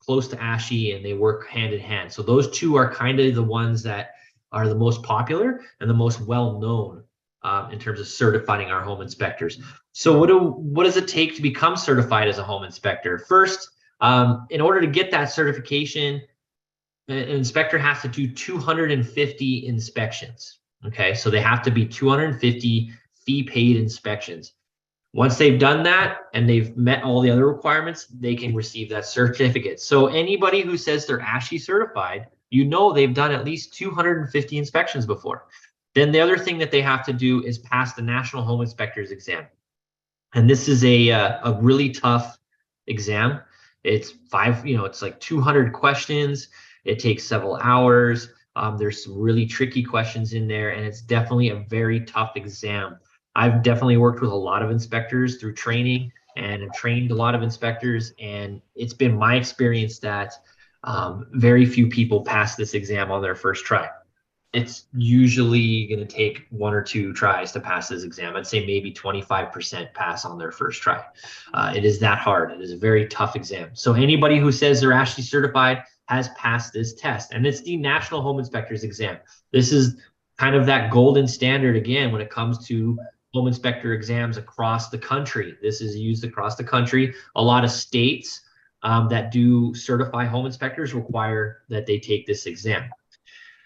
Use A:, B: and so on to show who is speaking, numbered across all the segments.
A: close to ASHI and they work hand in hand. So those two are kind of the ones that are the most popular and the most well known in terms of certifying our home inspectors. So what does it take to become certified as a home inspector? First, in order to get that certification, an inspector has to do 250 inspections. Okay, so they have to be 250 fee-paid inspections. Once they've done that and they've met all the other requirements, they can receive that certificate. So anybody who says they're ASHI certified, you know they've done at least 250 inspections before. Then the other thing that they have to do is pass the National Home Inspectors exam. And this is a really tough exam. It's it's like 200 questions. It takes several hours. There's some really tricky questions in there, and it's definitely a very tough exam. I've definitely worked with a lot of inspectors through training and have trained a lot of inspectors, and it's been my experience that very few people pass this exam on their first try. It's usually going to take 1 or 2 tries to pass this exam. I'd say maybe 25% pass on their first try. It is that hard. It is a very tough exam. So anybody who says they're ASHI certified has passed this test, and it's the National Home Inspectors exam. This is kind of that golden standard again when it comes to home inspector exams across the country. This is used across the country. A lot of states that do certify home inspectors require that they take this exam.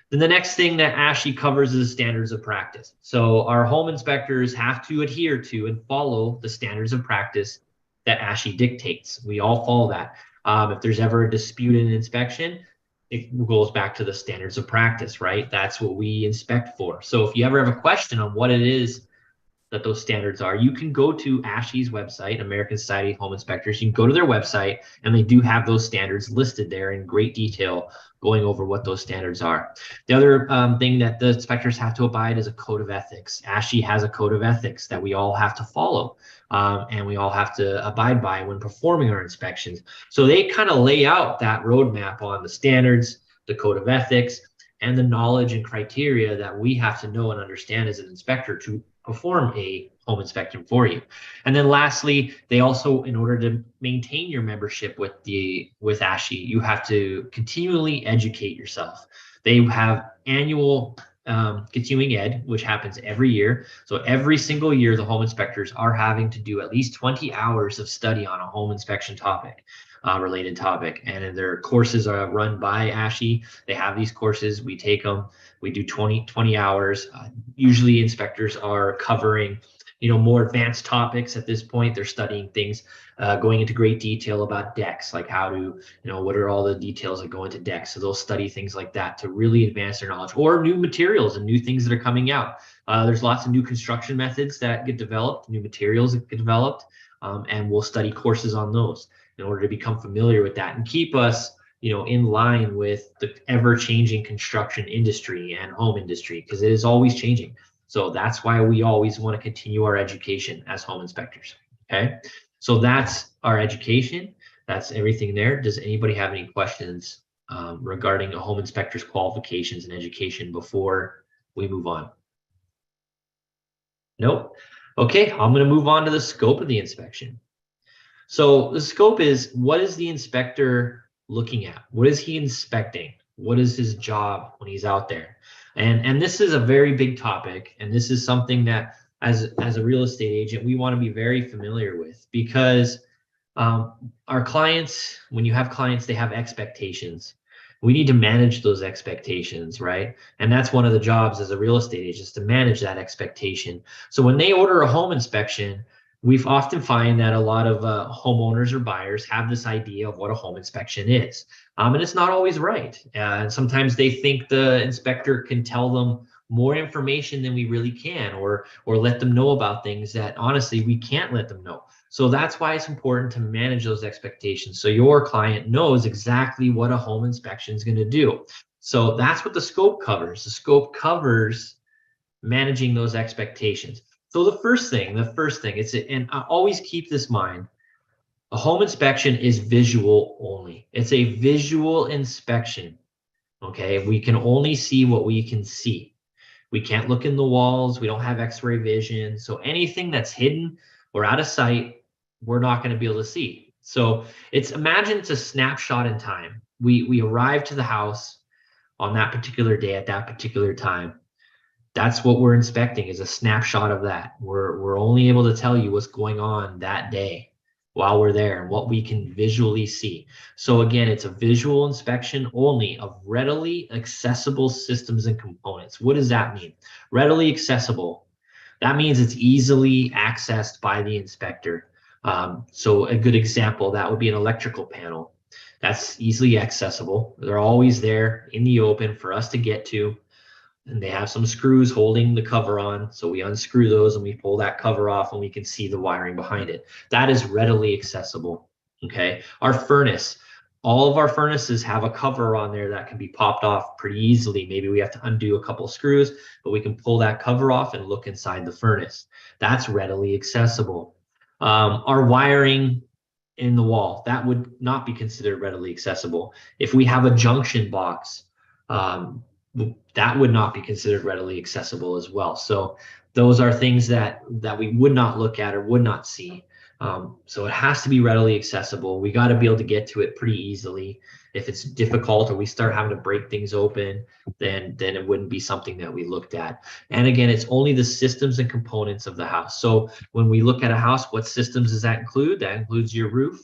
A: Then the next thing that ASHI covers is standards of practice. So our home inspectors have to adhere to and follow the standards of practice that ASHI dictates. We all follow that. If there's ever a dispute in an inspection, it goes back to the standards of practice, right? That's what we inspect for. So if you ever have a question on what it is that those standards are, you can go to ASHI's website, American Society of Home Inspectors. You can go to their website, and they do have those standards listed there in great detail, going over what those standards are. The other thing that the inspectors have to abide is a code of ethics. ASHI has a code of ethics that we all have to follow, and we all have to abide by when performing our inspections. So they kind of lay out that roadmap on the standards, the code of ethics, and the knowledge and criteria that we have to know and understand as an inspector to perform a home inspection for you. And then lastly, they also, in order to maintain your membership with ASHI, you have to continually educate yourself. They have annual continuing ed, which happens every year. So every single year, the home inspectors are having to do at least 20 hours of study on a home inspection topic. Related topic, and their courses are run by ASHI. They have these courses, we take them, we do 20 hours. Usually inspectors are covering more advanced topics at this point. They're studying things, going into great detail about decks, like how to, what are all the details that go into decks. So they'll study things like that to really advance their knowledge, or new materials and new things that are coming out. There's lots of new construction methods that get developed, new materials that get developed, and we'll study courses on those in order to become familiar with that and keep us, in line with the ever-changing construction industry and home industry, because it is always changing. So that's why we always want to continue our education as home inspectors. Okay, so that's our education. That's everything there. Does anybody have any questions regarding a home inspector's qualifications and education before we move on? Nope. Okay, I'm going to move on to the scope of the inspection. So the scope is, what is the inspector looking at? What is he inspecting? What is his job when he's out there? And this is a very big topic, and this is something that as a real estate agent, we want to be very familiar with, because our clients, when you have clients, they have expectations. We need to manage those expectations, right? And that's one of the jobs as a real estate agent, is to manage that expectation. So when they order a home inspection, we often find that a lot of homeowners or buyers have this idea of what a home inspection is. And it's not always right. And sometimes they think the inspector can tell them more information than we really can, or let them know about things that honestly we can't let them know. So that's why it's important to manage those expectations, so your client knows exactly what a home inspection is going to do. So that's what the scope covers. The scope covers managing those expectations. So the first thing, and I always keep this in mind, a home inspection is visual only. It's a visual inspection. Okay, we can only see what we can see. We can't look in the walls. We don't have x-ray vision. So anything that's hidden or out of sight, we're not going to be able to see. So imagine it's a snapshot in time. We arrive to the house on that particular day at that particular time. That's what we're inspecting, is a snapshot of that. We're only able to tell you what's going on that day while we're there and what we can visually see. So again, it's a visual inspection only of readily accessible systems and components. What does that mean? Readily accessible. That means it's easily accessed by the inspector. So a good example, that would be an electrical panel. That's easily accessible. They're always there in the open for us to get to. And they have some screws holding the cover on. So we unscrew those and we pull that cover off and we can see the wiring behind it. That is readily accessible. Okay. Our furnace, all of our furnaces have a cover on there that can be popped off pretty easily. Maybe we have to undo a couple of screws, but we can pull that cover off and look inside the furnace. That's readily accessible. Our wiring in the wall, that would not be considered readily accessible. If we have a junction box, that would not be considered readily accessible as well. So those are things that we would not look at or would not see. So it has to be readily accessible. We got to be able to get to it pretty easily. If it's difficult or we start having to break things open, then it wouldn't be something that we looked at. And again, it's only the systems and components of the house. So when we look at a house, what systems does that include? That includes your roof,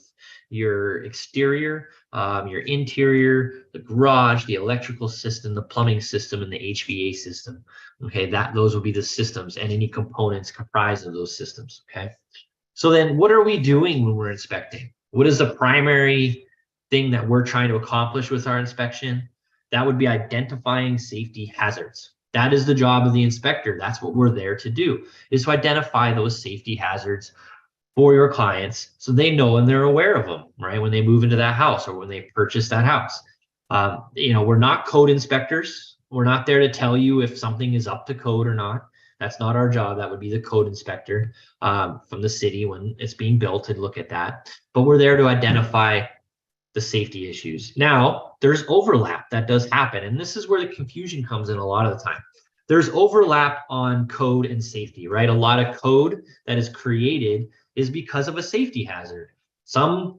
A: your exterior, your interior, the garage, the electrical system, the plumbing system, and the HVAC system. Okay, those will be the systems and any components comprised of those systems. Okay, so then what are we doing when we're inspecting? What is the primary thing that we're trying to accomplish with our inspection? That would be identifying safety hazards. That is the job of the inspector. That's what we're there to do, is to identify those safety hazards for your clients so they know and they're aware of them, right? When they move into that house or when they purchase that house. We're not code inspectors. We're not there to tell you if something is up to code or not. That's not our job. That would be the code inspector from the city when it's being built and look at that. But we're there to identify the safety issues. Now, there's overlap that does happen. And this is where the confusion comes in a lot of the time. There's overlap on code and safety, right? A lot of code that is created is because of a safety hazard. Some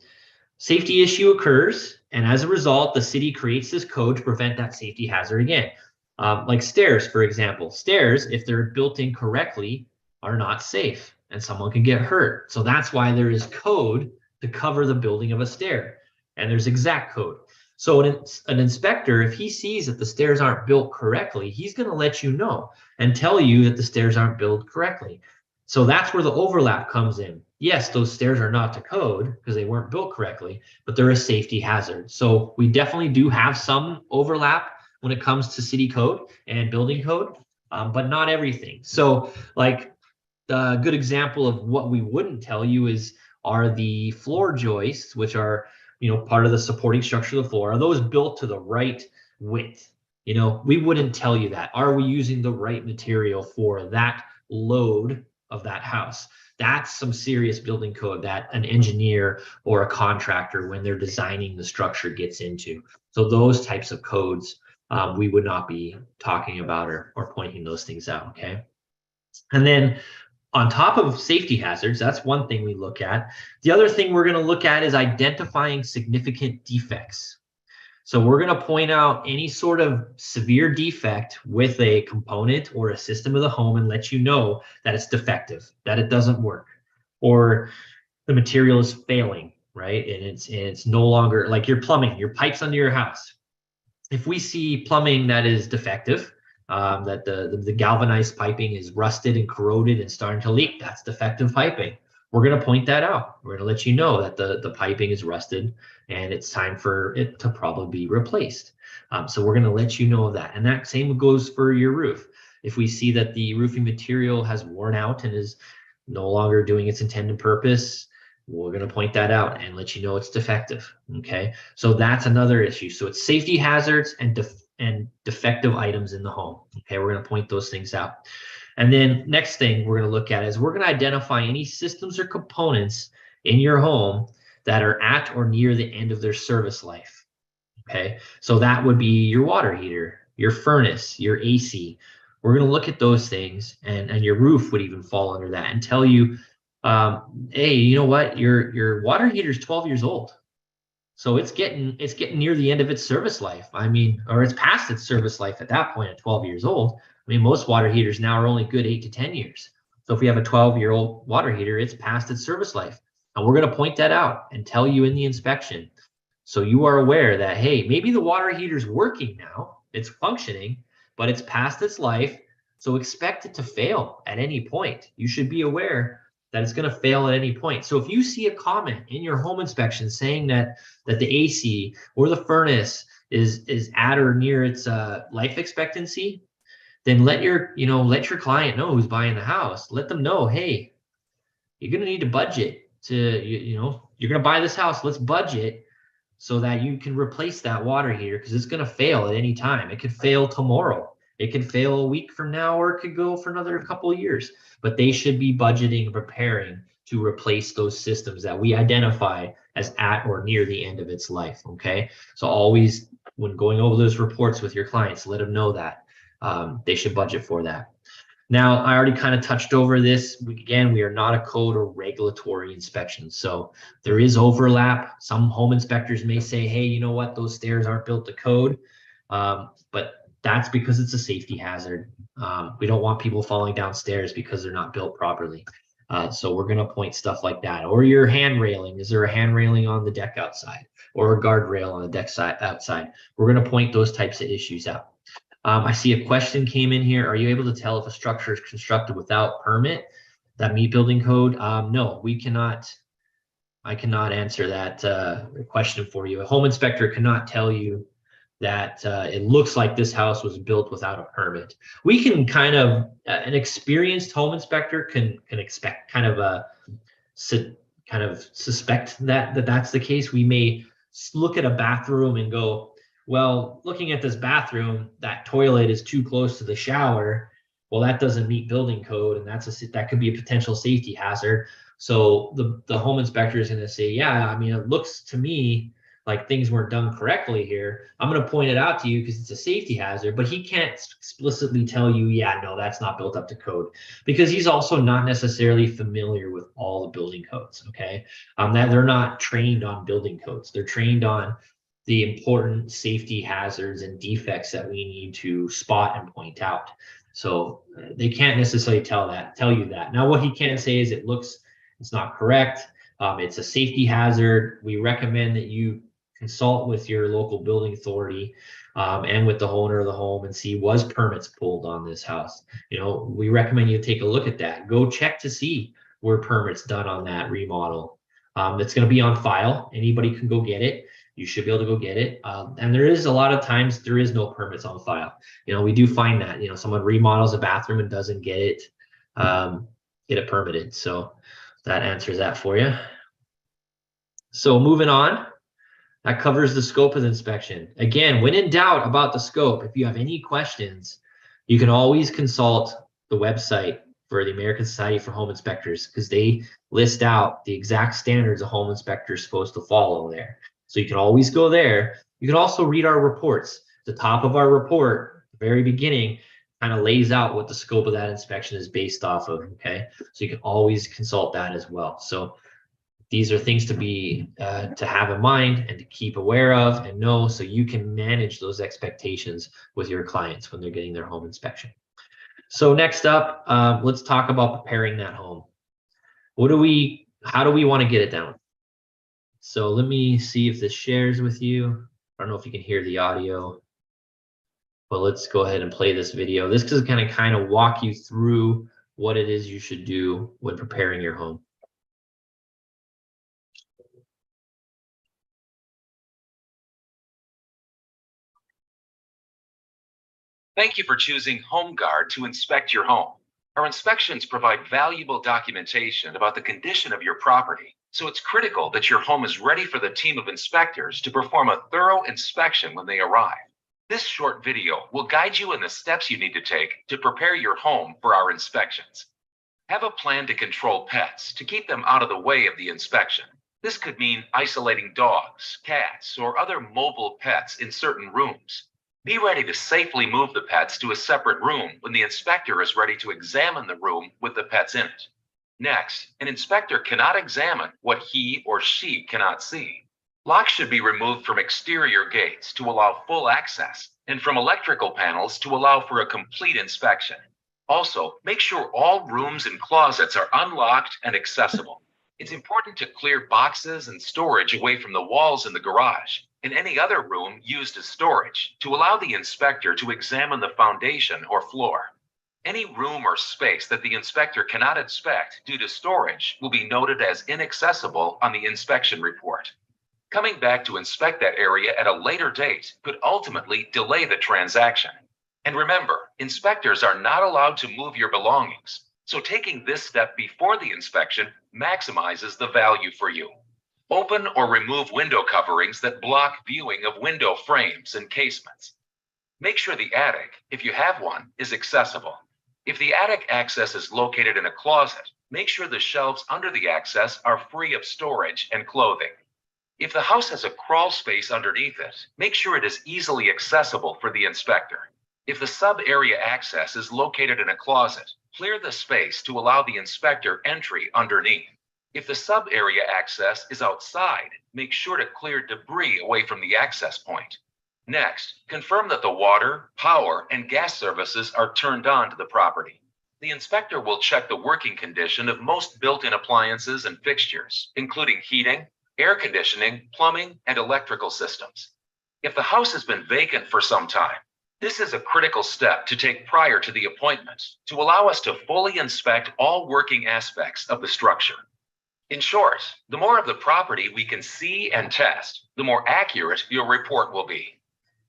A: safety issue occurs, and as a result, the city creates this code to prevent that safety hazard again. Like stairs, for example. Stairs, if they're built incorrectly, are not safe, and someone can get hurt. So that's why there is code to cover the building of a stair, and there's exact code. So an inspector, if he sees that the stairs aren't built correctly, he's going to let you know and tell you that the stairs aren't built correctly. So that's where the overlap comes in. Yes, those stairs are not to code because they weren't built correctly, but they're a safety hazard. So we definitely do have some overlap when it comes to city code and building code, but not everything. So like a good example of what we wouldn't tell you are the floor joists, which are part of the supporting structure of the floor. Are those built to the right width? We wouldn't tell you that. Are we using the right material for that load of that house? That's some serious building code that an engineer or a contractor, when they're designing the structure, gets into. So those types of codes, we would not be talking about or pointing those things out. Okay. And then on top of safety hazards, that's one thing we look at. The other thing we're going to look at is identifying significant defects. So we're going to point out any sort of severe defect with a component or a system of the home and let you know that it's defective, that it doesn't work, or the material is failing, right? And it's no longer, like your plumbing, your pipes under your house. If we see plumbing that is defective, that the galvanized piping is rusted and corroded and starting to leak, that's defective piping. We're going to point that out. We're going to let you know that the piping is rusted and it's time for it to probably be replaced. So we're going to let you know of that. And that same goes for your roof. If we see that the roofing material has worn out and is no longer doing its intended purpose, we're going to point that out and let you know it's defective. Okay, so that's another issue. So it's safety hazards and defective items in the home. Okay, we're going to point those things out. And then next thing we're going to look at is we're going to identify any systems or components in your home that are at or near the end of their service life. Okay, so that would be your water heater, your furnace, your AC. We're going to look at those things, and your roof would even fall under that, and tell you Hey, you know what? Your water heater is 12 years old. So it's getting near the end of its service life. I mean, or it's past its service life at that point at 12 years old. I mean, most water heaters now are only good 8 to 10 years. So if we have a 12-year-old water heater, it's past its service life. And we're going to point that out and tell you in the inspection. So you are aware that, hey, maybe the water heater's working now, it's functioning, but it's past its life. So expect it to fail at any point. You should be aware that it's going to fail at any point. So if you see a comment in your home inspection saying that the AC or the furnace is at or near its life expectancy, then let your client know who's buying the house. Let them know, hey, you're going to need to budget you're going to buy this house. Let's budget so that you can replace that water heater, because it's going to fail at any time. It could fail tomorrow. It could fail a week from now, or it could go for another couple of years. But they should be budgeting and preparing to replace those systems that we identify as at or near the end of its life. Okay. So always, when going over those reports with your clients, let them know that they should budget for that. Now, I already kind of touched over this. Again, we are not a code or regulatory inspection. So there is overlap. Some home inspectors may say, hey, you know what, those stairs aren't built to code. But that's because it's a safety hazard. We don't want people falling downstairs because they're not built properly. So we're going to point stuff like that. Or your hand railing. Is there a hand railing on the deck outside? Or a guardrail on the deck side outside? We're going to point those types of issues out. I see a question came in here. Are you able to tell if a structure is constructed without permit that meet building code? No, we cannot. I cannot answer that question for you. A home inspector cannot tell you that it looks like this house was built without a permit. We can kind of, an experienced home inspector can expect kind of suspect that that's the case. We may look at a bathroom and go, well, looking at this bathroom, that toilet is too close to the shower. Well, that doesn't meet building code, and that could be a potential safety hazard. So the home inspector is going to say, yeah, I mean, it looks to me like things weren't done correctly here. I'm going to point it out to you because it's a safety hazard, but he can't explicitly tell you, yeah, no, that's not built up to code, because he's also not necessarily familiar with all the building codes. Okay, that they're not trained on building codes. They're trained on the important safety hazards and defects that we need to spot and point out. So they can't necessarily tell you that. Now, what he can say is it's not correct. It's a safety hazard. We recommend that you consult with your local building authority and with the owner of the home and see, was permits pulled on this house? We recommend you take a look at that. Go check to see were permits done on that remodel. It's going to be on file. Anybody can go get it. You should be able to go get it. And there is a lot of times there is no permits on file. We do find that, someone remodels a bathroom and doesn't get it permitted. So that answers that for you. So moving on, that covers the scope of the inspection. Again, when in doubt about the scope, if you have any questions, you can always consult the website for the American Society for Home Inspectors, because they list out the exact standards a home inspector is supposed to follow there. So you can always go there. You can also read our reports. The top of our report, the very beginning, kind of lays out what the scope of that inspection is based off of. Okay, so you can always consult that as well. So these are things to have in mind and to keep aware of and know, so you can manage those expectations with your clients when they're getting their home inspection. So next up, let's talk about preparing that home. How do we want to get it done? So let me see if this shares with you. I don't know if you can hear the audio, but let's go ahead and play this video. This is going to kind of walk you through what it is you should do when preparing your home.
B: Thank you for choosing HomeGuard to inspect your home. Our inspections provide valuable documentation about the condition of your property, so it's critical that your home is ready for the team of inspectors to perform a thorough inspection when they arrive. This short video will guide you in the steps you need to take to prepare your home for our inspections. Have a plan to control pets to keep them out of the way of the inspection. This could mean isolating dogs, cats, or other mobile pets in certain rooms. Be ready to safely move the pets to a separate room when the inspector is ready to examine the room with the pets in it. Next, an inspector cannot examine what he or she cannot see. Locks should be removed from exterior gates to allow full access and from electrical panels to allow for a complete inspection. Also, make sure all rooms and closets are unlocked and accessible. It's important to clear boxes and storage away from the walls in the garage and any other room used as storage to allow the inspector to examine the foundation or floor. Any room or space that the inspector cannot inspect due to storage will be noted as inaccessible on the inspection report. Coming back to inspect that area at a later date could ultimately delay the transaction. And remember, inspectors are not allowed to move your belongings, so taking this step before the inspection maximizes the value for you. Open or remove window coverings that block viewing of window frames and casements. Make sure the attic, if you have one, is accessible. If the attic access is located in a closet, make sure the shelves under the access are free of storage and clothing. If the house has a crawl space underneath it, make sure it is easily accessible for the inspector. If the sub-area access is located in a closet, clear the space to allow the inspector entry underneath. If the sub-area access is outside, make sure to clear debris away from the access point. Next, confirm that the water, power, and gas services are turned on to the property. The inspector will check the working condition of most built-in appliances and fixtures, including heating, air conditioning, plumbing, and electrical systems. If the house has been vacant for some time, this is a critical step to take prior to the appointment to allow us to fully inspect all working aspects of the structure. In short, the more of the property we can see and test, the more accurate your report will be.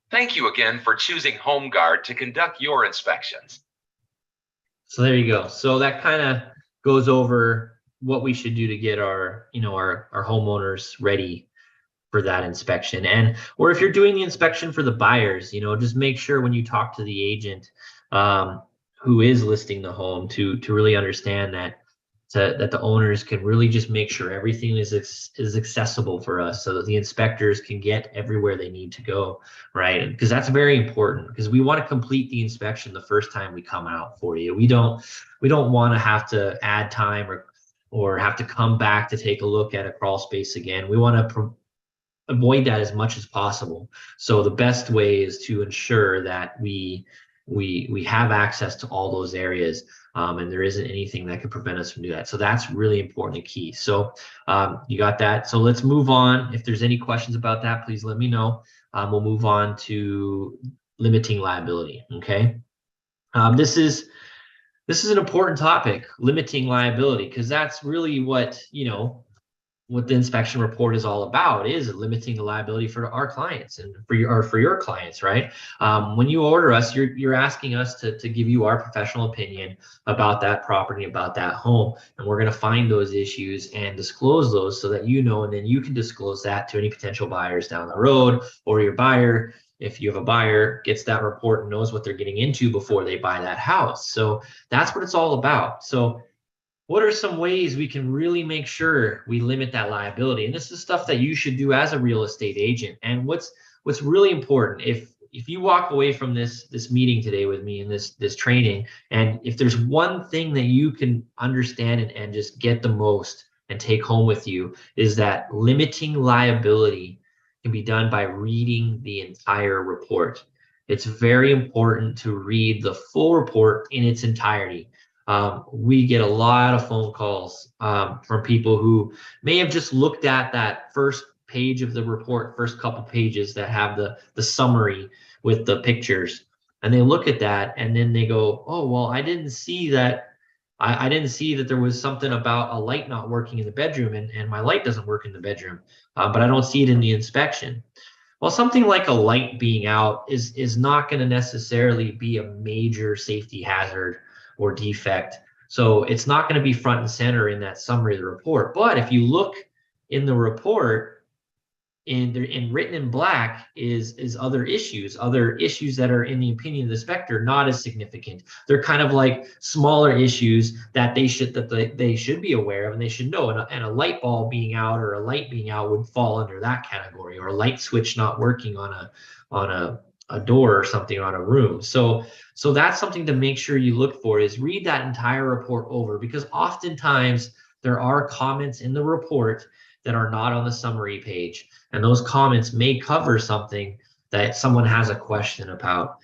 B: Thank you again for choosing HomeGuard to conduct your inspections.
A: So there you go. So that kind of goes over what we should do to get our, our homeowners ready for that inspection. And or if you're doing the inspection for the buyers, just make sure when you talk to the agent who is listing the home to really understand that the owners can really just make sure everything is accessible for us so that the inspectors can get everywhere they need to go, right? Because that's very important, because we want to complete the inspection the first time we come out for you. We don't want to have to add time or have to come back to take a look at a crawl space again. We want to avoid that as much as possible. So the best way is to ensure that we have access to all those areas, and there isn't anything that could prevent us from doing that. So that's really important and key. So you got that. So let's move on. If there's any questions about that, please let me know. We'll move on to limiting liability. Okay. This is an important topic, limiting liability, because that's really what the inspection report is all about, is limiting the liability for our clients and for your clients, right? When you order us, you're asking us to give you our professional opinion about that property, about that home, and we're going to find those issues and disclose those so that and then you can disclose that to any potential buyers down the road, or your buyer, if you have a buyer, gets that report and knows what they're getting into before they buy that house. So that's what it's all about. So what are some ways we can really make sure we limit that liability? And this is stuff that you should do as a real estate agent. And what's really important, if you walk away from this meeting today with me and this training, and if there's one thing that you can understand and just get the most and take home with you, is that limiting liability can be done by reading the entire report. It's very important to read the full report in its entirety. We get a lot of phone calls from people who may have just looked at that first page of the report, first couple pages that have the summary with the pictures, and they look at that and then they go, oh, well, I didn't see that. I didn't see that there was something about a light not working in the bedroom, and my light doesn't work in the bedroom, but I don't see it in the inspection. Well, something like a light being out is not going to necessarily be a major safety hazard or defect. So it's not going to be front and center in that summary of the report. But if you look in the report, in written in black is other issues that are, in the opinion of the inspector, not as significant. They're kind of like smaller issues that they should be aware of and they should know. And a light bulb being out or a light being out would fall under that category, or a light switch not working on a door or something on a room. So that's something to make sure you look for, is read that entire report over, because oftentimes there are comments in the report that are not on the summary page, and those comments may cover something that someone has a question about.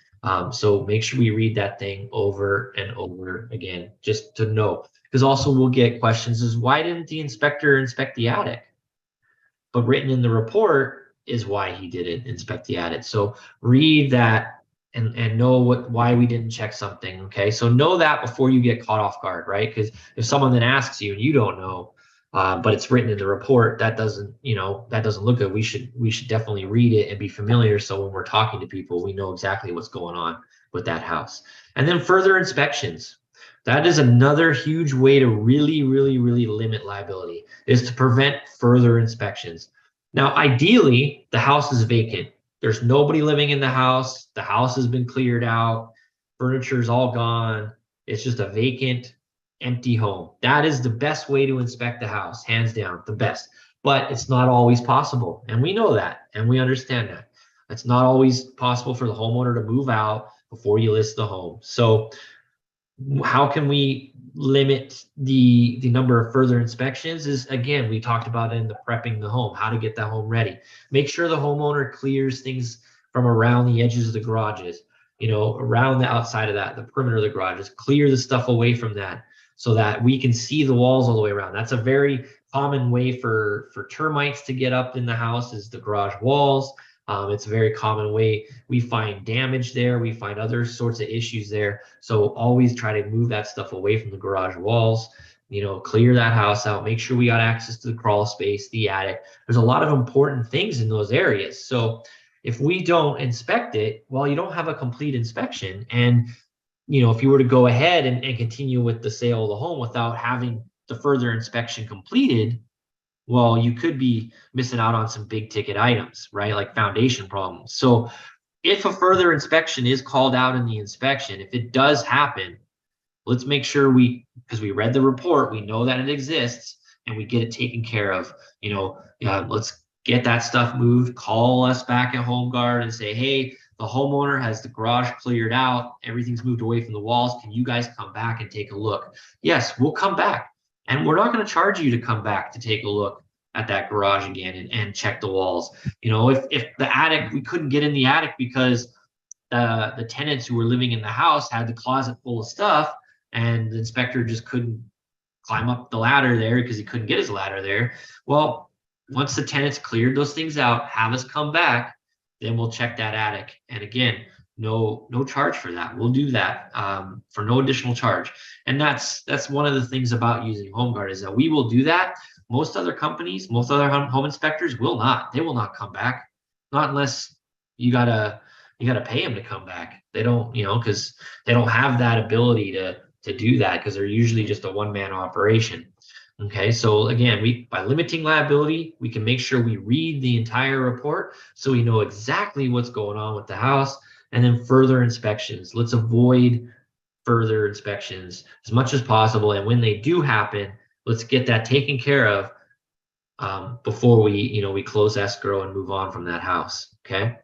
A: So make sure we read that thing over and over again, just to know. Because also we'll get questions is, why didn't the inspector inspect the attic? But written in the report is why he didn't inspect the attic. So read that and know why we didn't check something. Okay, so know that before you get caught off guard, right? Because if someone then asks you and you don't know, but it's written in the report, that doesn't, that doesn't look good. We should definitely read it and be familiar, so when we're talking to people, we know exactly what's going on with that house. And then further inspections. That is another huge way to really, really, really limit liability, is to prevent further inspections. Now, ideally, the house is vacant. There's nobody living in the house. The house has been cleared out. Furniture's all gone. It's just a vacant, empty home. That is the best way to inspect the house, hands down, the best. But it's not always possible. And we know that, and we understand that. It's not always possible for the homeowner to move out before you list the home. So how can we limit the number of further inspections? Is, again, we talked about in the prepping the home, how to get that home ready. Make sure the homeowner clears things from around the edges of the garages, around the outside of that, the perimeter of the garages. Clear the stuff away from that so that we can see the walls all the way around. That's a very common way for termites to get up in the house, is the garage walls. It's a very common way. We find damage there. We find other sorts of issues there. So always try to move that stuff away from the garage walls, clear that house out, make sure we got access to the crawl space, the attic. There's a lot of important things in those areas. So if we don't inspect it, well, you don't have a complete inspection. And, if you were to go ahead and continue with the sale of the home without having the further inspection completed, well, you could be missing out on some big ticket items, right? Like foundation problems. So if a further inspection is called out in the inspection, if it does happen, let's make sure because we read the report, we know that it exists, and we get it taken care of. Let's get that stuff moved. Call us back at HomeGuard and say, hey, the homeowner has the garage cleared out. Everything's moved away from the walls. Can you guys come back and take a look? Yes, we'll come back. And we're not going to charge you to come back to take a look at that garage again and check the walls. If the attic, we couldn't get in the attic because the tenants who were living in the house had the closet full of stuff, and the inspector just couldn't climb up the ladder there because he couldn't get his ladder there. Well, once the tenants cleared those things out, have us come back, then we'll check that attic. And again, no charge for that. We'll do that for no additional charge. And that's one of the things about using HomeGuard, is that we will do that. Most other companies, most other home inspectors will not. They will not come back, not unless you gotta pay them to come back. They don't, because they don't have that ability to do that, because they're usually just a one-man operation. Okay, so again, by limiting liability, we can make sure we read the entire report so we know exactly what's going on with the house. And then further inspections. Let's avoid further inspections as much as possible. And when they do happen, let's get that taken care of before we close escrow and move on from that house. Okay.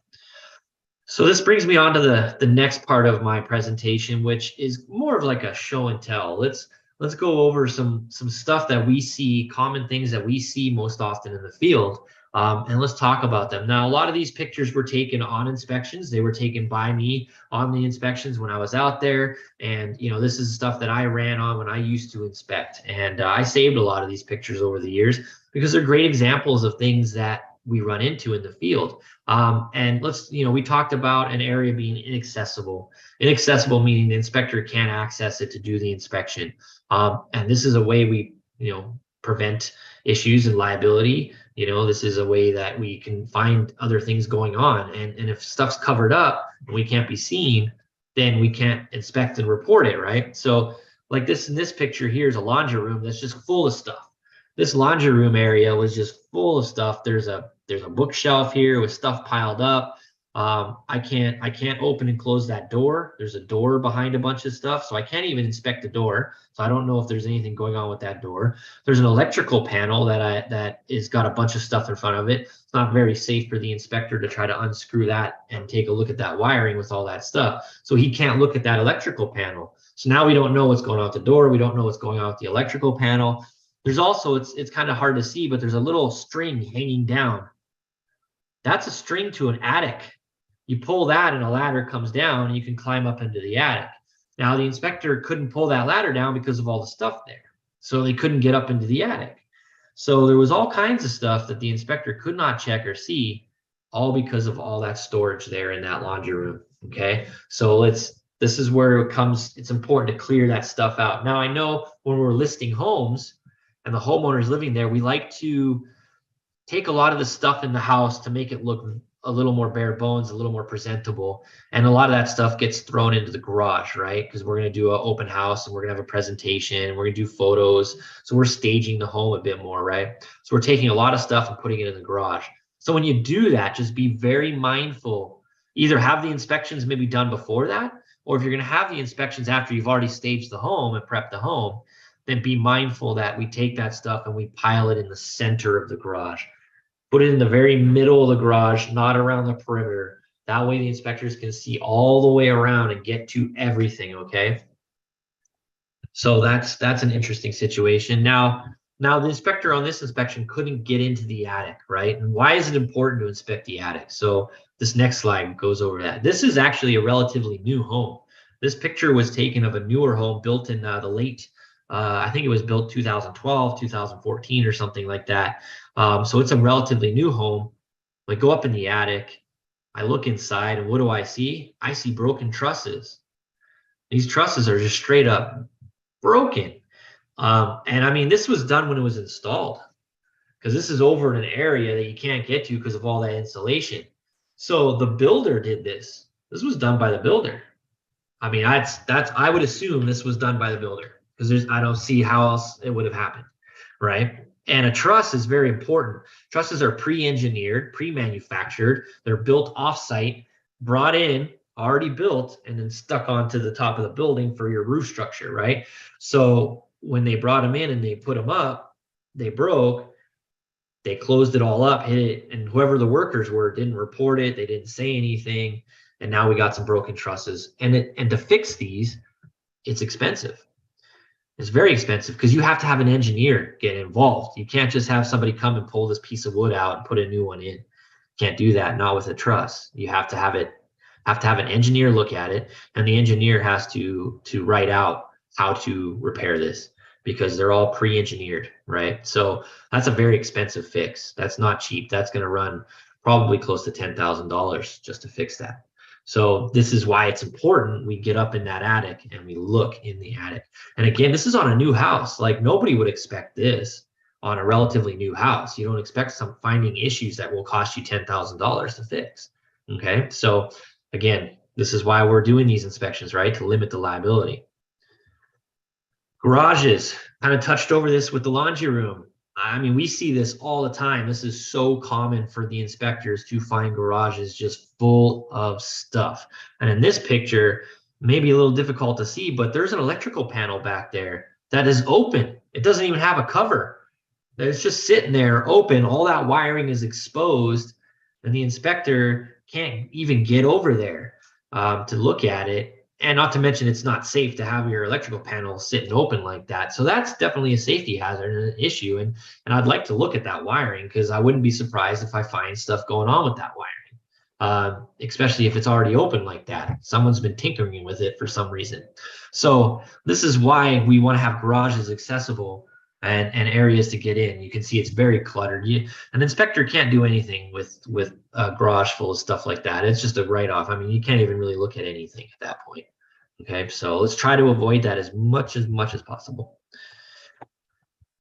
A: So this brings me on to the next part of my presentation, which is more of like a show and tell. Let's go over some stuff that we see, common things that we see most often in the field. And let's talk about them. Now, a lot of these pictures were taken on inspections. They were taken by me on the inspections when I was out there. And, this is stuff that I ran on when I used to inspect. And I saved a lot of these pictures over the years because they're great examples of things that we run into in the field. And we talked about an area being inaccessible. Inaccessible meaning the inspector can't access it to do the inspection. And this is a way we, prevent issues and liability. This is a way that we can find other things going on. And if stuff's covered up and we can't be seen, then we can't inspect and report it, right? So like this, in this picture here is a laundry room that's just full of stuff. This laundry room area was just full of stuff. There's a bookshelf here with stuff piled up. I can't open and close that door. There's a door behind a bunch of stuff, so I can't even inspect the door. So I don't know if there's anything going on with that door. There's an electrical panel that is got a bunch of stuff in front of it. It's not very safe for the inspector to try to unscrew that and take a look at that wiring with all that stuff. So he can't look at that electrical panel. So now we don't know what's going on with the door. We don't know what's going on with the electrical panel. There's also, it's kind of hard to see, but there's a little string hanging down. That's a string to an attic. You pull that and a ladder comes down and you can climb up into the attic. Now the inspector couldn't pull that ladder down because of all the stuff there. So they couldn't get up into the attic. So there was all kinds of stuff that the inspector could not check or see, all because of all that storage there in that laundry room. Okay. So this is where it's important to clear that stuff out. Now I know when we're listing homes and the homeowner's living there, we like to take a lot of the stuff in the house to make it look a little more bare bones, a little more presentable. And a lot of that stuff gets thrown into the garage, right? Because we're going to do an open house and we're going to have a presentation. We're going to do photos. So we're staging the home a bit more, right? So we're taking a lot of stuff and putting it in the garage. So when you do that, just be very mindful. Either have the inspections maybe done before that, or if you're going to have the inspections after you've already staged the home and prepped the home, then be mindful that we take that stuff and we pile it in the center of the garage. Put it in the very middle of the garage, not around the perimeter. That way the inspectors can see all the way around and get to everything, okay? So that's an interesting situation. Now the inspector on this inspection couldn't get into the attic, right? And why is it important to inspect the attic? So this next slide goes over that. This is actually a relatively new home. This picture was taken of a newer home built in the late, I think it was built 2012, 2014 or something like that. So it's a relatively new home. I go up in the attic, I look inside, and what do I see? I see broken trusses. These trusses are just straight up broken. And I mean, this was done when it was installed, because this is over in an area that you can't get to because of all that insulation. So the builder did this. This was done by the builder. I mean, I would assume this was done by the builder, because I don't see how else it would have happened, right? And a truss is very important. Trusses are pre-engineered, pre-manufactured. They're built off-site, brought in, already built, and then stuck onto the top of the building for your roof structure, right? So when they brought them in and they put them up, they broke, they closed it all up, hit it, and whoever the workers were didn't report it, they didn't say anything, and now we got some broken trusses. And to fix these, it's expensive. It's very expensive because you have to have an engineer get involved. You can't just have somebody come and pull this piece of wood out and put a new one in. Can't do that, not with a truss. You have to have an engineer look at it, and the engineer has to write out how to repair this, because they're all pre-engineered, right? So that's a very expensive fix. That's not cheap. That's going to run probably close to $10,000 just to fix that. So this is why it's important we get up in that attic and we look in the attic. And again, this is on a new house. Like, nobody would expect this on a relatively new house. You don't expect finding issues that will cost you $10,000 to fix. Okay, so again, this is why we're doing these inspections, right? To limit the liability. Garages, kind of touched over this with the laundry room. I mean, we see this all the time. This is so common for the inspectors to find garages just full of stuff. And in this picture, maybe a little difficult to see, but there's an electrical panel back there that is open. It doesn't even have a cover. It's just sitting there open. All that wiring is exposed, and the inspector can't even get over there to look at it. And not to mention, it's not safe to have your electrical panel sitting open like that. So that's definitely a safety hazard and an issue. And I'd like to look at that wiring, because I wouldn't be surprised if I find stuff going on with that wiring, especially if it's already open like that. Someone's been tinkering with it for some reason. So this is why we want to have garages accessible and areas to get in. You can see it's very cluttered. An inspector can't do anything with a garage full of stuff like that. It's just a write-off. I mean, you can't even really look at anything at that point. Okay, so let's try to avoid that as much as possible.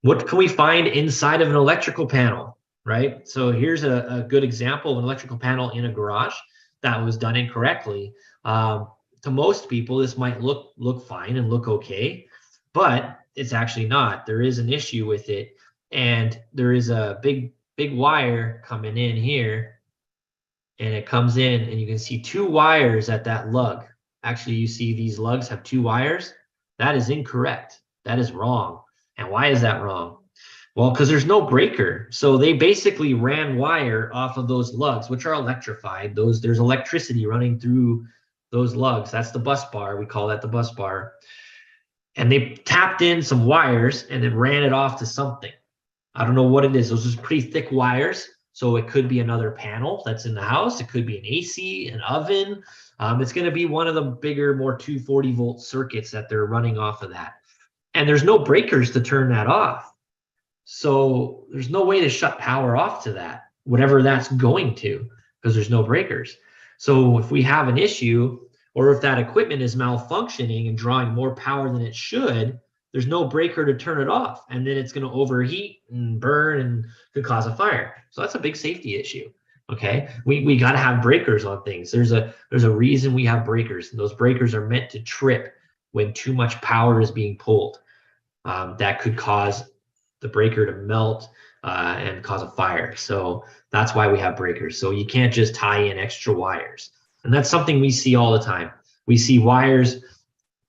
A: What can we find inside of an electrical panel, right? So here's a good example of an electrical panel in a garage that was done incorrectly. To most people, this might look fine and look okay, but it's actually not. There is an issue with it, and there is a big wire coming in here and it comes in and you can see 2 wires at that lug. Actually, you see these lugs have 2 wires. That is incorrect. That is wrong. And why is that wrong? Well, because there's no breaker. So they basically ran wire off of those lugs, which are electrified. There's electricity running through those lugs. That's the bus bar. We call that the bus bar. And they tapped in some wires and then ran it off to something. I don't know what it is. Those are pretty thick wires. So it could be another panel that's in the house. It could be an AC, an oven. It's going to be one of the bigger, more 240-volt circuits that they're running off of that. And there's no breakers to turn that off. So there's no way to shut power off to that, whatever that's going to, because there's no breakers. So if we have an issue, or if that equipment is malfunctioning and drawing more power than it should, there's no breaker to turn it off. And then it's going to overheat and burn and could cause a fire. So that's a big safety issue. Okay. We got to have breakers on things. There's a reason we have breakers. And those breakers are meant to trip when too much power is being pulled. That could cause the breaker to melt and cause a fire. So that's why we have breakers. So you can't just tie in extra wires. And that's something we see all the time. We see wires,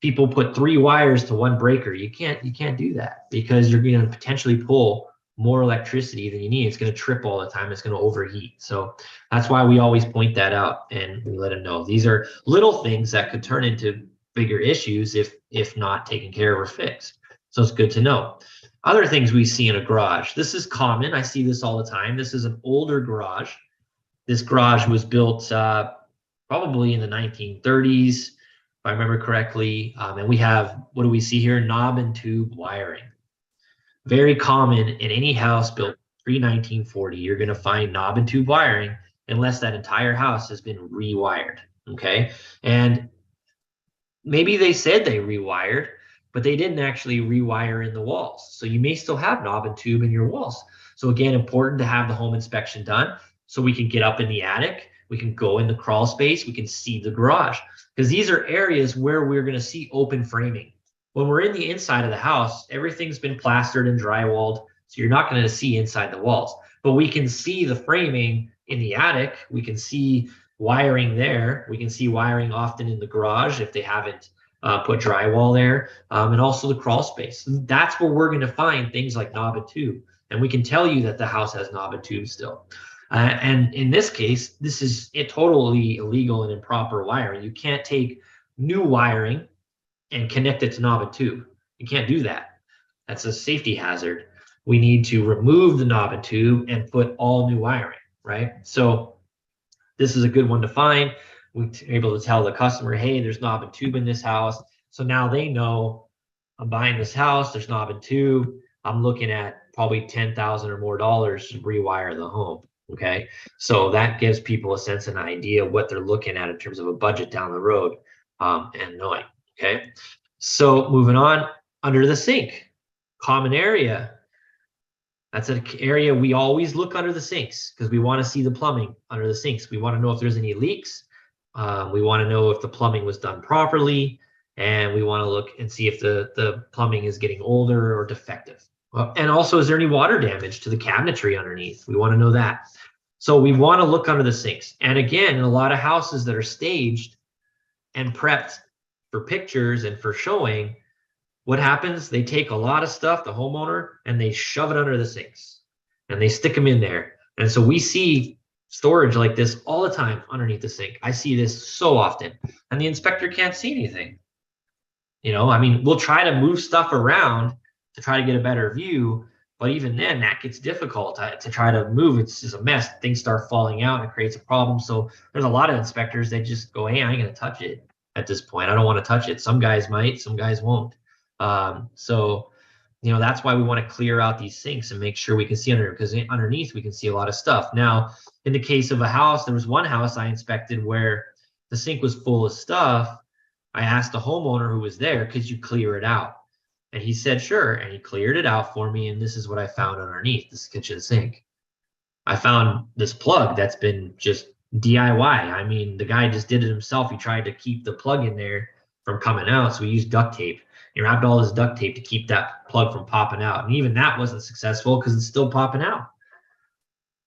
A: people put 3 wires to 1 breaker. You can't do that because you're going to potentially pull more electricity than you need. It's going to trip all the time. It's going to overheat. So that's why we always point that out and we let them know. These are little things that could turn into bigger issues if not taken care of or fixed. So it's good to know. Other things we see in a garage. This is common. I see this all the time. This is an older garage. This garage was built probably in the 1930s, if I remember correctly. And we have, what do we see here? Knob and tube wiring. Very common in any house built pre-1940. You're going to find knob and tube wiring unless that entire house has been rewired. Okay. And maybe they said they rewired, but they didn't actually rewire in the walls. So you may still have knob and tube in your walls. So again, important to have the home inspection done so we can get up in the attic. We can go in the crawl space. We can see the garage because these are areas where we're going to see open framing. When we're in the inside of the house, everything's been plastered and drywalled. So you're not going to see inside the walls, but we can see the framing in the attic. We can see wiring there. We can see wiring often in the garage if they haven't put drywall there, and also the crawl space. And that's where we're going to find things like knob and tube. And we can tell you that the house has knob and tube still. And in this case, this is totally illegal and improper wiring. You can't take new wiring and connect it to knob and tube. You can't do that. That's a safety hazard. We need to remove the knob and tube and put all new wiring, right? So this is a good one to find. We're able to tell the customer, hey, there's knob and tube in this house. So now they know I'm buying this house, there's knob and tube. I'm looking at probably $10,000 or more to rewire the home. Okay, so that gives people a sense and idea of what they're looking at in terms of a budget down the road and knowing. Okay, so moving on, under the sink, common area. That's an area we always look under the sinks because we want to see the plumbing under the sinks. We want to know if there's any leaks. We want to know if the plumbing was done properly, and we want to look and see if the plumbing is getting older or defective. And also, is there any water damage to the cabinetry underneath? We want to know that. So we want to look under the sinks. And again, in a lot of houses that are staged and prepped for pictures and for showing, what happens? They take a lot of stuff, the homeowner, and they shove it under the sinks and they stick them in there. And so we see storage like this all the time underneath the sink. I see this so often, and the inspector can't see anything. You know, I mean, we'll try to move stuff around to try to get a better view, but even then that gets difficult to try to move. It's just a mess. Things start falling out and it creates a problem. So there's a lot of inspectors that just go, hey, I ain't gonna touch it at this point. I don't want to touch it. Some guys might, some guys won't. So you know, that's why we want to clear out these sinks and make sure we can see under, because underneath we can see a lot of stuff. Now, in the case of a house, there was one house I inspected where the sink was full of stuff. I asked the homeowner who was there, could you clear it out? And he said, sure. And he cleared it out for me. And this is what I found underneath this kitchen sink. I found this plug that's been just DIY. I mean, the guy just did it himself. He tried to keep the plug in there from coming out. So he used duct tape. He wrapped all his duct tape to keep that plug from popping out. And even that wasn't successful because it's still popping out.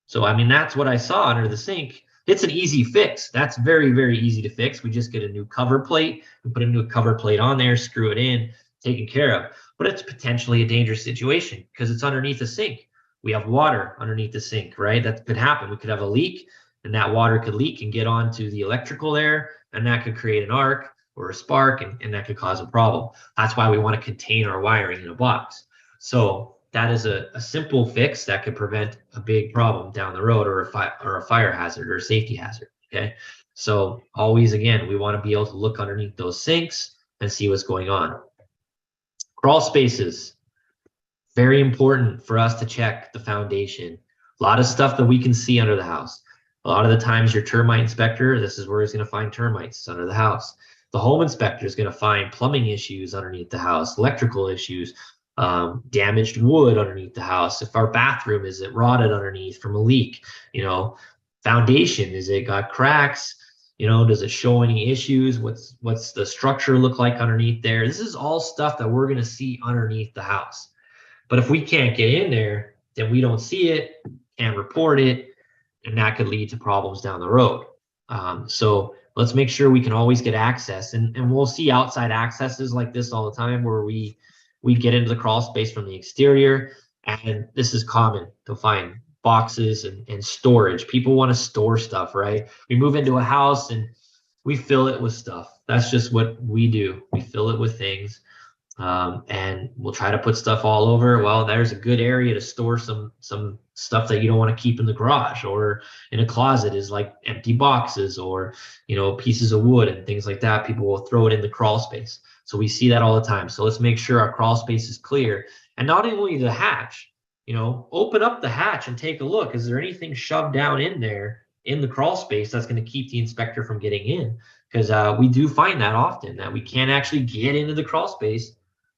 A: So, I mean, that's what I saw under the sink. It's an easy fix. That's very, very easy to fix. We just get a new cover plate, we put a new cover plate on there, screw it in, taken care of. But it's potentially a dangerous situation because it's underneath a sink. We have water underneath the sink, right? That could happen. We could have a leak, and that water could leak and get onto the electrical there, and that could create an arc or a spark, and that could cause a problem. That's why we want to contain our wiring in a box. So that is a simple fix that could prevent a big problem down the road, or a fire hazard or a safety hazard. Okay. So always, again, we want to be able to look underneath those sinks and see what's going on. Crawl spaces, very important for us to check the foundation. A lot of stuff that we can see under the house. A lot of the times your termite inspector, this is where he's going to find termites under the house. The home inspector is going to find plumbing issues underneath the house, electrical issues, damaged wood underneath the house. If our bathroom, is it rotted underneath from a leak? Foundation, is it got cracks? Does it show any issues? What's the structure look like underneath there? This is all stuff that we're going to see underneath the house. But if we can't get in there, then we don't see it, can't report it, and that could lead to problems down the road. So let's make sure we can always get access, and we'll see outside accesses like this all the time, where we get into the crawl space from the exterior, and this is common to find boxes and storage. People want to store stuff, right? We move into a house and we fill it with stuff. That's just what we do. We fill it with things, and we'll try to put stuff all over. Well, there's a good area to store some stuff that you don't want to keep in the garage or in a closet, is like empty boxes or pieces of wood and things like that. People will throw it in the crawl space. So we see that all the time. So let's make sure our crawl space is clear. And not only the hatch, open up the hatch and take a look. Is there anything shoved down in there in the crawl space that's going to keep the inspector from getting in? Because we do find that often, that we can't actually get into the crawl space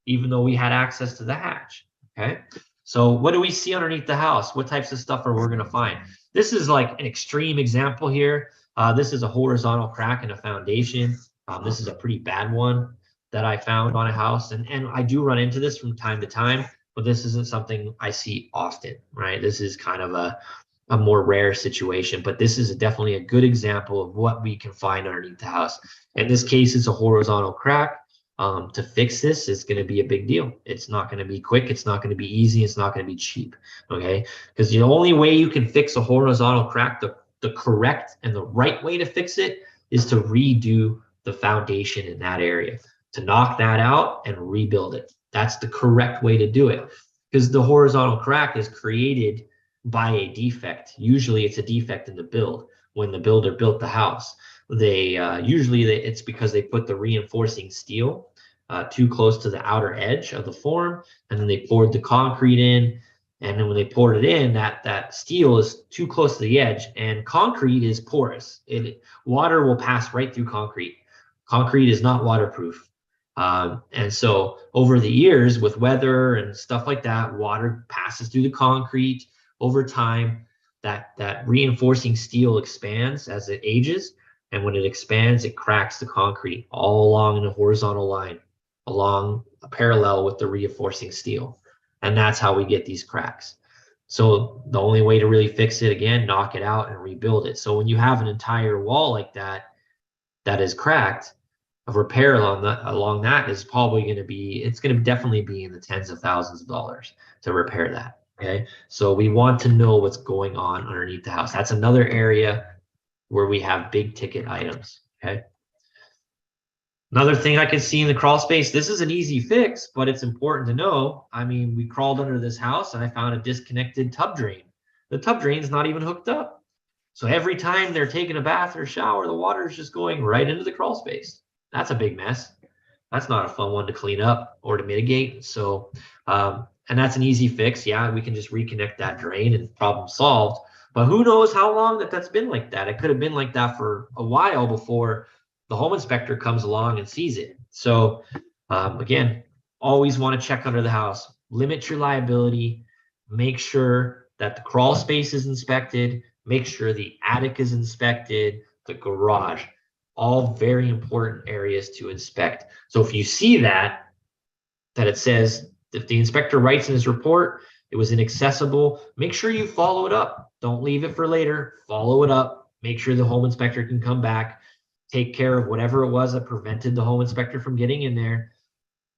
A: even though we had access to the hatch. Okay. So what do we see underneath the house? What types of stuff are we going to find? This is like an extreme example here. This is a horizontal crack in a foundation. This is a pretty bad one that I found on a house. And I do run into this from time to time, but this isn't something I see often, right? This is kind of a more rare situation, but this is definitely a good example of what we can find underneath the house. In this case, it's a horizontal crack. To fix this is going to be a big deal. It's not going to be quick. It's not going to be easy. It's not going to be cheap. Okay. Because the only way you can fix a horizontal crack, the correct and the right way to fix it, is to redo the foundation in that area, to knock that out and rebuild it. That's the correct way to do it, because the horizontal crack is created by a defect. Usually it's a defect in the build. When the builder built the house, it's because they put the reinforcing steel too close to the outer edge of the form, and then they poured the concrete in, and then when they poured it in, that steel is too close to the edge, and concrete is porous. Water will pass right through concrete. Concrete is not waterproof. And so over the years, with weather and stuff like that, water passes through the concrete. Over time, that reinforcing steel expands as it ages, and when it expands, it cracks the concrete all along in a horizontal line, along a parallel with the reinforcing steel. And that's how we get these cracks. So the only way to really fix it, again, knock it out and rebuild it. So when you have an entire wall like that is cracked, a repair along that is probably going to be, it's going to definitely be in the tens of thousands of dollars to repair that. Okay. So we want to know what's going on underneath the house. That's another area where we have big ticket items. Okay. Another thing I can see in the crawl space, this is an easy fix, but it's important to know. I mean, we crawled under this house and I found a disconnected tub drain. The tub drain is not even hooked up. So every time they're taking a bath or shower, the water is just going right into the crawl space. That's a big mess. That's not a fun one to clean up or to mitigate. So, and that's an easy fix. Yeah, we can just reconnect that drain and problem solved. But who knows how long that's been like that? It could have been like that for a while before the home inspector comes along and sees it. So again, always want to check under the house. Limit your liability. Make sure that the crawl space is inspected. Make sure the attic is inspected. The garage. All very important areas to inspect. So if you see that it says, if the inspector writes in his report, it was inaccessible, make sure you follow it up. Don't leave it for later. Follow it up. make sure the home inspector can come back, take care of whatever it was that prevented the home inspector from getting in there,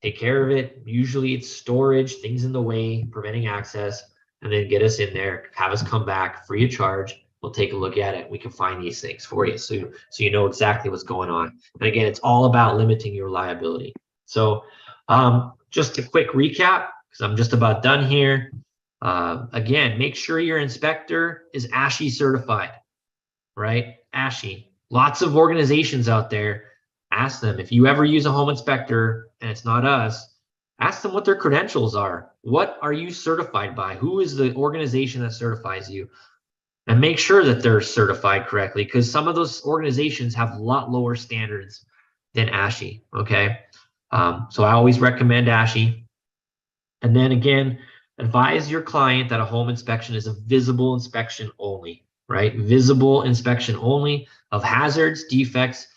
A: take care of it. Usually it's storage, things in the way, preventing access, and then get us in there, have us come back free of charge. We'll take a look at it. We can find these things for you. So you know exactly what's going on. And again, it's all about limiting your liability. So just a quick recap, because I'm just about done here. Again, make sure your inspector is ASHI certified, right? ASHI. Lots of organizations out there. Ask them, if you ever use a home inspector and it's not us, ask them what their credentials are. What are you certified by? Who is the organization that certifies you? And make sure that they're certified correctly, because some of those organizations have a lot lower standards than ASHI, okay? So I always recommend ASHI. And then again, advise your client that a home inspection is a visible inspection only, right? Visible inspection only of hazards, defects,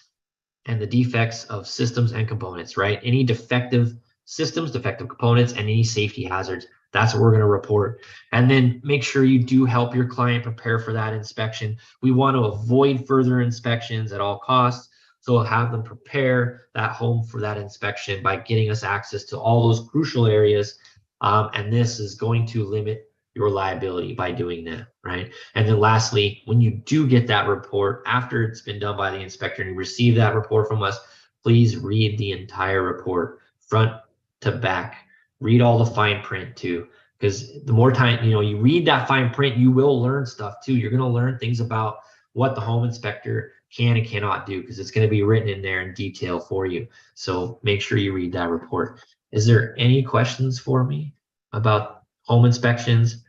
A: and the defects of systems and components, right? Any defective systems, defective components, and any safety hazards. That's what we're going to report. And then make sure you do help your client prepare for that inspection. We want to avoid further inspections at all costs. So we'll have them prepare that home for that inspection by getting us access to all those crucial areas. And this is going to limit your liability by doing that, right? And then lastly, when you do get that report, after it's been done by the inspector and you receive that report from us, please read the entire report front to back. Read all the fine print too, because the more time, you read that fine print, you will learn stuff too. You're going to learn things about what the home inspector can and cannot do, because it's going to be written in there in detail for you. So make sure you read that report. Is there any questions for me about home inspections?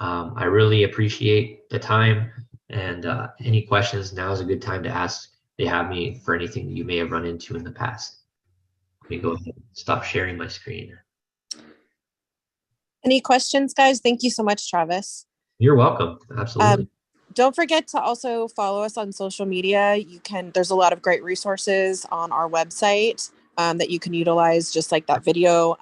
A: I really appreciate the time, and any questions, now is a good time to ask. They have me for anything that you may have run into in the past. Let me go ahead and stop sharing my screen.
C: Any questions, guys? Thank you so much, Travis.
A: You're welcome. Absolutely.
C: Don't forget to also follow us on social media. There's a lot of great resources on our website that you can utilize, just like that video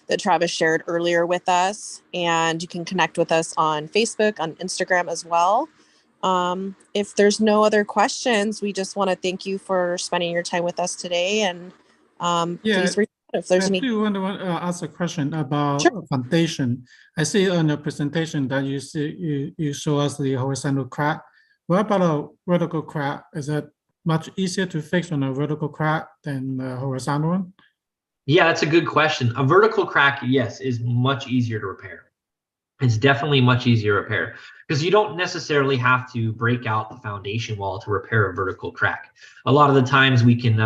C: that Travis shared earlier with us. And you can connect with us on Facebook, on Instagram as well. If there's no other questions, we just want to thank you for spending your time with us today. And please reach out if there's any.
D: I do want to ask a question about
C: Sure.
D: foundation. I see on your presentation that you show us the horizontal crack. What about a vertical crack? Is it much easier to fix on a vertical crack than a horizontal one?
A: Yeah, that's a good question. A vertical crack, yes, is much easier to repair. It's definitely much easier to repair, because you don't necessarily have to break out the foundation wall to repair a vertical crack. A lot of the times we can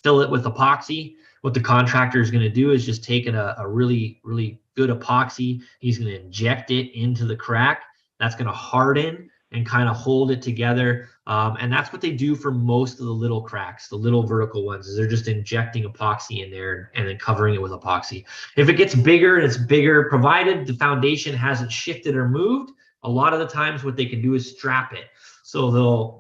A: fill it with epoxy. What the contractor is going to do is just take a really, really good epoxy. He's going to inject it into the crack. That's going to harden and kind of hold it together. And that's what they do for most of the little cracks, the little vertical ones, is they're just injecting epoxy in there and then covering it with epoxy. If it gets bigger, it's bigger, provided the foundation hasn't shifted or moved. A lot of the times what they can do is strap it. So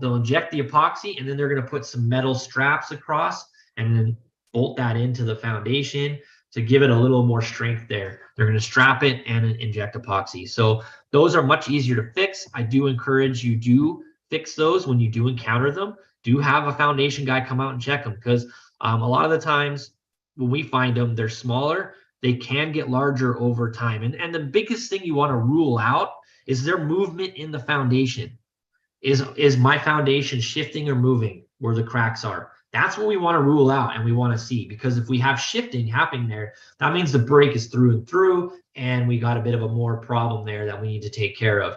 A: they'll inject the epoxy, and then they're going to put some metal straps across and then bolt that into the foundation to give it a little more strength there. They're going to strap it and inject epoxy. So those are much easier to fix. I do encourage you to fix those when you do encounter them. Do have a foundation guy come out and check them, because a lot of the times when we find them, they're smaller. They can get larger over time. And the biggest thing you want to rule out is their movement in the foundation. Is my foundation shifting or moving where the cracks are? That's what we want to rule out and we want to see, because if we have shifting happening there, that means the break is through and through, and we got a bit of a more problem there that we need to take care of.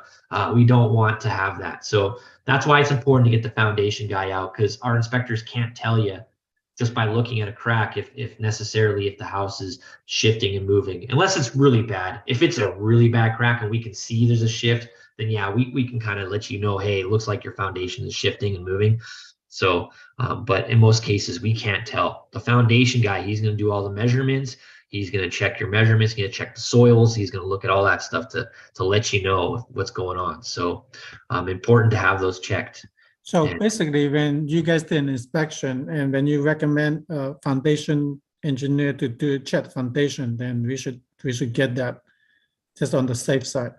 A: We don't want to have that. So that's why it's important to get the foundation guy out, because our inspectors can't tell you just by looking at a crack if necessarily if the house is shifting and moving, unless it's really bad. If it's a really bad crack and we can see there's a shift, then yeah, we can kind of let you know, hey, it looks like your foundation is shifting and moving. So, but in most cases, we can't tell. The foundation guy, he's going to do all the measurements. He's going to check your measurements. He's going to check the soils. He's going to look at all that stuff to let you know what's going on. So, important to have those checked.
D: So basically, when you guys did an inspection and when you recommend a foundation engineer to check foundation, then we should get that just on the safe side.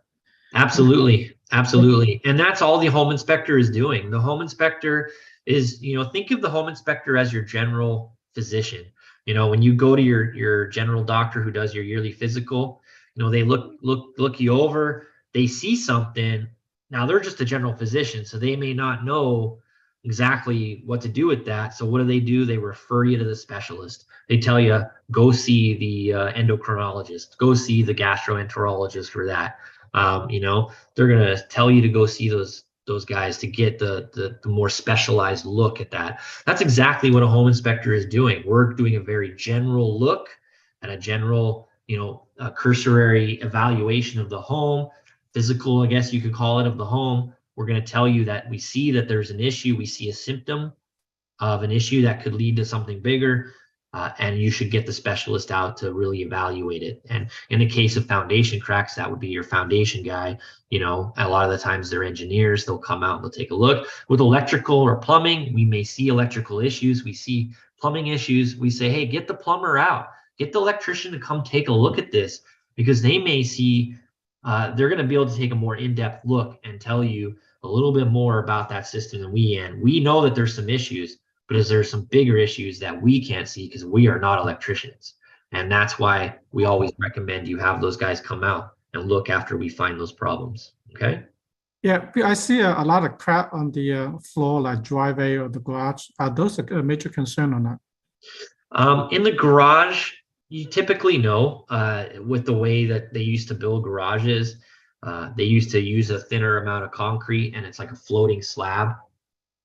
A: Absolutely. Absolutely. And that's all the home inspector is doing. The home inspector is, think of the home inspector as your general physician. When you go to your general doctor who does your yearly physical, they look you over, they see something. Now they're just a general physician, so they may not know exactly what to do with that. So what do? They refer you to the specialist. They tell you, go see the endocrinologist, go see the gastroenterologist for that. They're going to tell you to go see those guys to get the more specialized look at that. That's exactly what a home inspector is doing. We're doing a very general look and a general, a cursory evaluation of the home, physical, I guess you could call it, of the home. We're going to tell you that we see that there's an issue. We see a symptom of an issue that could lead to something bigger. And you should get the specialist out to really evaluate it. And in the case of foundation cracks, that would be your foundation guy. A lot of the times they're engineers. They'll come out and they'll take a look. With electrical or plumbing, we may see electrical issues. We see plumbing issues. We say, hey, get the plumber out. Get the electrician to come take a look at this, because they may see, they're going to be able to take a more in-depth look and tell you a little bit more about that system than we can. We know that there's some issues, but is there some bigger issues that we can't see because we are not electricians? And that's why we always recommend you have those guys come out and look after we find those problems. Okay.
D: Yeah, I see a lot of crack on the floor, like driveway or the garage. Are those a major concern or not?
A: In the garage, you typically know, with the way that they used to build garages, they used to use a thinner amount of concrete, and it's like a floating slab.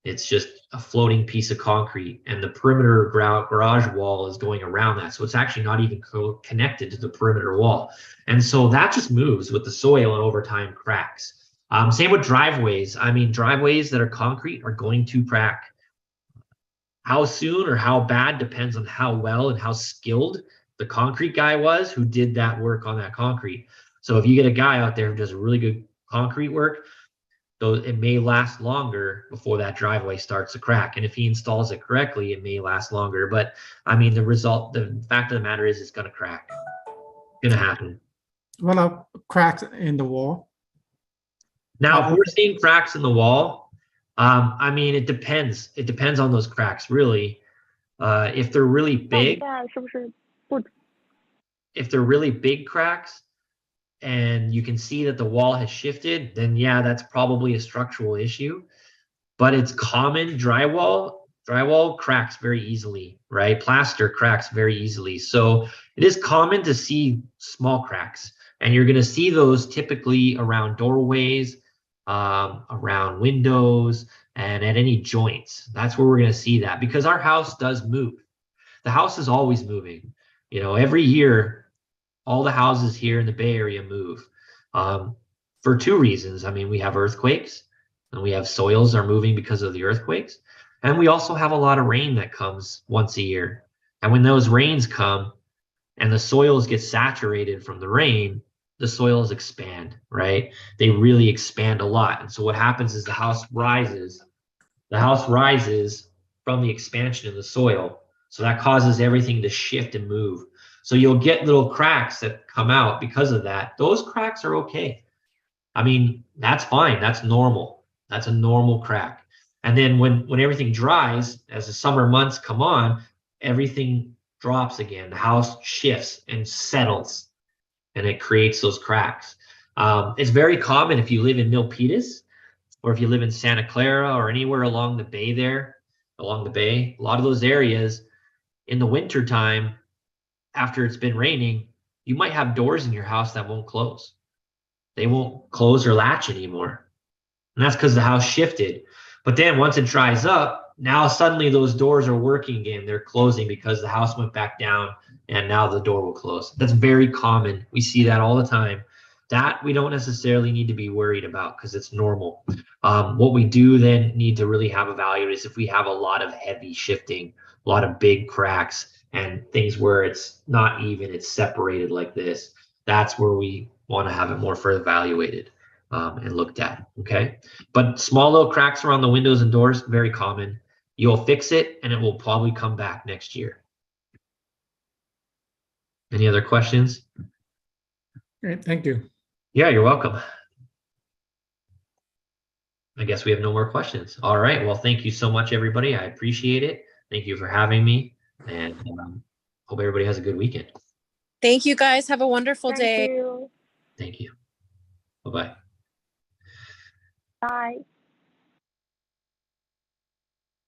A: It's just a floating piece of concrete, and the perimeter garage wall is going around that. So it's actually not even connected to the perimeter wall. And so that just moves with the soil and over time cracks. Same with driveways. I mean, driveways that are concrete are going to crack. How soon or how bad depends on how well and how skilled the concrete guy was who did that work on that concrete. So if you get a guy out there who does really good concrete work, it may last longer before that driveway starts to crack. And if he installs it correctly, it may last longer. But I mean, the fact of the matter is it's going to crack. It's going to happen.
D: What are cracks in the wall?
A: Now, if we're seeing cracks in the wall, I mean, it depends. It depends on those cracks, really. If they're really big, cracks, and you can see that the wall has shifted, then yeah, that's probably a structural issue. But it's common. Drywall cracks very easily, right? Plaster cracks very easily. So it is common to see small cracks, and you're going to see those typically around doorways, around windows, and at any joints. That's where we're going to see that, because our house does move. The house is always moving. Every year, all the houses here in the Bay Area move, for two reasons. I mean, we have earthquakes, and we have soils are moving because of the earthquakes. And we also have a lot of rain that comes once a year. And when those rains come and the soils get saturated from the rain, the soils expand, right? They really expand a lot. And so what happens is the house rises. The house rises from the expansion of the soil. So that causes everything to shift and move. So you'll get little cracks that come out because of that. Those cracks are okay. I mean, that's fine. That's normal. That's a normal crack. And then when everything dries, as the summer months come on, everything drops again. The house shifts and settles, and it creates those cracks. It's very common if you live in Milpitas, or if you live in Santa Clara or anywhere along the bay there, along the bay. A lot of those areas in the winter time, after it's been raining, you might have doors in your house that won't close. They won't close or latch anymore. And that's because the house shifted. But then once it dries up, now suddenly those doors are working again. They're closing because the house went back down, and now the door will close. That's very common. We see that all the time. That we don't necessarily need to be worried about because it's normal. What we do then need to really have evaluated is if we have a lot of heavy shifting, a lot of big cracks, and things where it's not even, it's separated like this. That's where we want to have it more further evaluated and looked at, okay? But small little cracks around the windows and doors, very common. You'll fix it, and it will probably come back next year. Any other questions?
D: Great, thank you.
A: Yeah, you're welcome. I guess we have no more questions. All right. Well, thank you so much, everybody. I appreciate it. Thank you for having me, and hope everybody has a good weekend.
C: Thank you guys. Have a wonderful
E: Thank
C: day.
E: you.
A: Thank you. Bye-bye.
E: Bye.